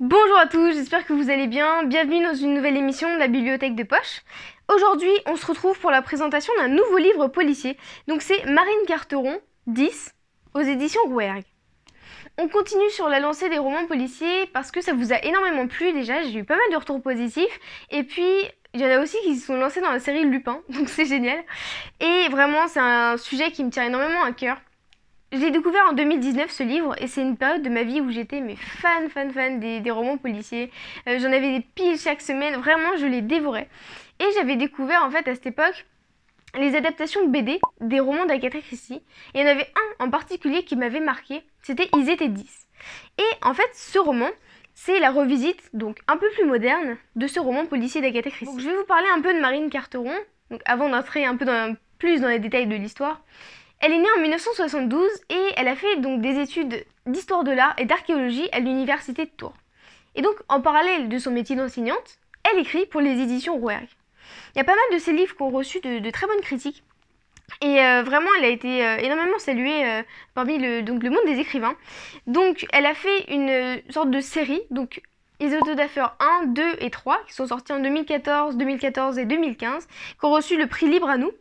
Bonjour à tous, j'espère que vous allez bien. Bienvenue dans une nouvelle émission de la Bibliothèque de Poche. Aujourd'hui, on se retrouve pour la présentation d'un nouveau livre policier. Donc c'est Marine Carteron, 10, aux éditions Rouergue. On continue sur la lancée des romans policiers parce que ça vous a énormément plu déjà, j'ai eu pas mal de retours positifs. Et puis, il y en a aussi qui se sont lancés dans la série Lupin, donc c'est génial. Et vraiment, c'est un sujet qui me tient énormément à cœur. Je l'ai découvert en 2019 ce livre et c'est une période de ma vie où j'étais fan des romans policiers. J'en avais des piles chaque semaine, vraiment je les dévorais. Et j'avais découvert en fait à cette époque les adaptations de BD des romans d'Agatha Christie. Et il y en avait un en particulier qui m'avait marqué, c'était Ils étaient 10. Et en fait ce roman, c'est la revisite, donc un peu plus moderne, de ce roman policier d'Agatha Christie. Donc je vais vous parler un peu de Marine Carteron, donc avant d'entrer un peu plus dans les détails de l'histoire. Elle est née en 1972 et elle a fait donc des études d'histoire de l'art et d'archéologie à l'université de Tours. Et donc en parallèle de son métier d'enseignante, elle écrit pour les éditions Rouergue. Il y a pas mal de ses livres qui ont reçu de très bonnes critiques. Et vraiment, elle a été énormément saluée parmi le monde des écrivains. Donc elle a fait une sorte de série, donc les autodafeurs 1, 2 et 3, qui sont sortis en 2014 et 2015, qui ont reçu le prix Libre à nous.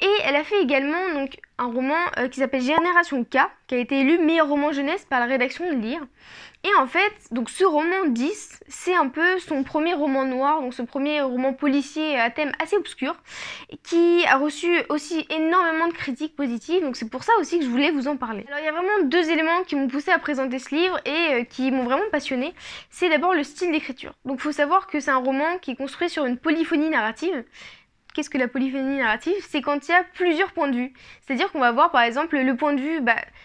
Et elle a fait également donc, un roman qui s'appelle Génération K, qui a été élu meilleur roman jeunesse par la rédaction de Lire. Et en fait, donc ce roman 10, c'est un peu son premier roman noir, donc ce premier roman policier à thème assez obscur, qui a reçu aussi énormément de critiques positives, donc c'est pour ça aussi que je voulais vous en parler. Alors il y a vraiment deux éléments qui m'ont poussé à présenter ce livre et qui m'ont vraiment passionné. C'est d'abord le style d'écriture. Donc il faut savoir que c'est un roman qui est construit sur une polyphonie narrative. Qu'est-ce que la polyphonie narrative? C'est quand il y a plusieurs points de vue. C'est-à-dire qu'on va voir par exemple le point de vue,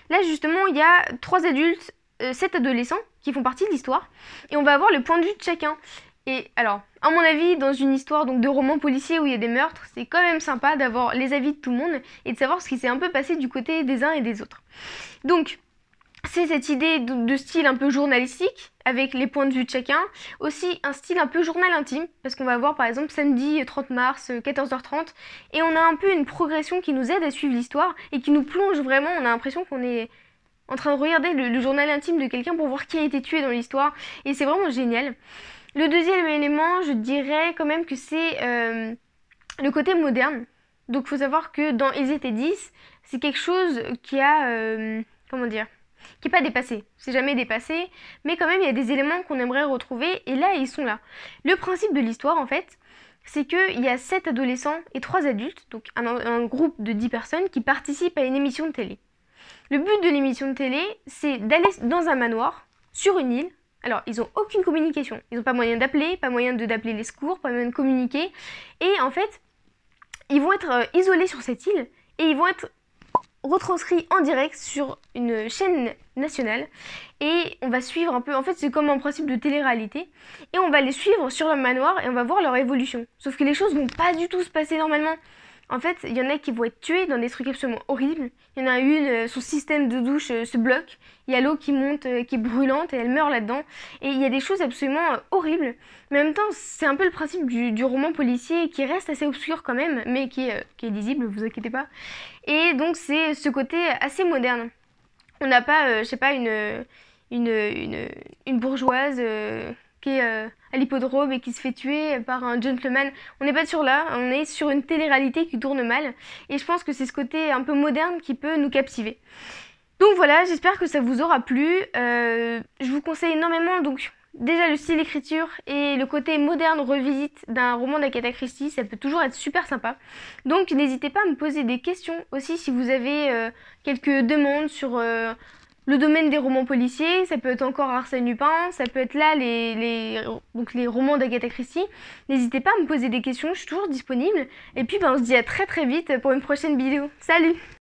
là justement il y a 3 adultes, 7 adolescents qui font partie de l'histoire, et on va avoir le point de vue de chacun. Et alors, à mon avis, dans une histoire donc de roman policier où il y a des meurtres, c'est quand même sympa d'avoir les avis de tout le monde et de savoir ce qui s'est un peu passé du côté des uns et des autres. Donc, c'est cette idée de style un peu journalistique, avec les points de vue de chacun. Aussi un style un peu journal intime, parce qu'on va voir par exemple samedi 30 mars, 14h30, et on a un peu une progression qui nous aide à suivre l'histoire, et qui nous plonge vraiment, on a l'impression qu'on est en train de regarder le journal intime de quelqu'un pour voir qui a été tué dans l'histoire, et c'est vraiment génial. Le deuxième élément, je dirais quand même que c'est le côté moderne. Donc il faut savoir que dans Ils étaient 10, c'est quelque chose qui a... comment dire, qui n'est pas dépassé. C'est jamais dépassé, mais quand même il y a des éléments qu'on aimerait retrouver et là ils sont là. Le principe de l'histoire en fait, c'est qu'il y a 7 adolescents et 3 adultes, donc un groupe de 10 personnes qui participent à une émission de télé. Le but de l'émission de télé, c'est d'aller dans un manoir, sur une île. Alors ils n'ont aucune communication, ils n'ont pas moyen d'appeler, pas moyen d'appeler les secours, pas moyen de communiquer, et en fait ils vont être isolés sur cette île et ils vont être retranscrit en direct sur une chaîne nationale et on va suivre un peu, en fait c'est comme un principe de télé-réalité et on va les suivre sur le manoir et on va voir leur évolution. Sauf que les choses vont pas du tout se passer normalement. En fait, il y en a qui vont être tués dans des trucs absolument horribles. Il y en a une, son système de douche se bloque. Il y a l'eau qui monte, qui est brûlante et elle meurt là-dedans. Et il y a des choses absolument horribles. Mais en même temps, c'est un peu le principe du roman policier qui reste assez obscur quand même, mais qui est lisible, vous inquiétez pas. Et donc c'est ce côté assez moderne. On n'a pas, je sais pas, une bourgeoise qui est à l'hippodrome et qui se fait tuer par un gentleman. On n'est pas sur là, on est sur une télé-réalité qui tourne mal. Et je pense que c'est ce côté un peu moderne qui peut nous captiver. Donc voilà, j'espère que ça vous aura plu. Je vous conseille énormément donc déjà le style d'écriture et le côté moderne revisite d'un roman d'Agatha Christie, ça peut toujours être super sympa. Donc n'hésitez pas à me poser des questions aussi si vous avez quelques demandes sur le domaine des romans policiers. Ça peut être encore Arsène Lupin, ça peut être là donc les romans d'Agatha Christie. N'hésitez pas à me poser des questions, je suis toujours disponible. Et puis on se dit à très vite pour une prochaine vidéo. Salut!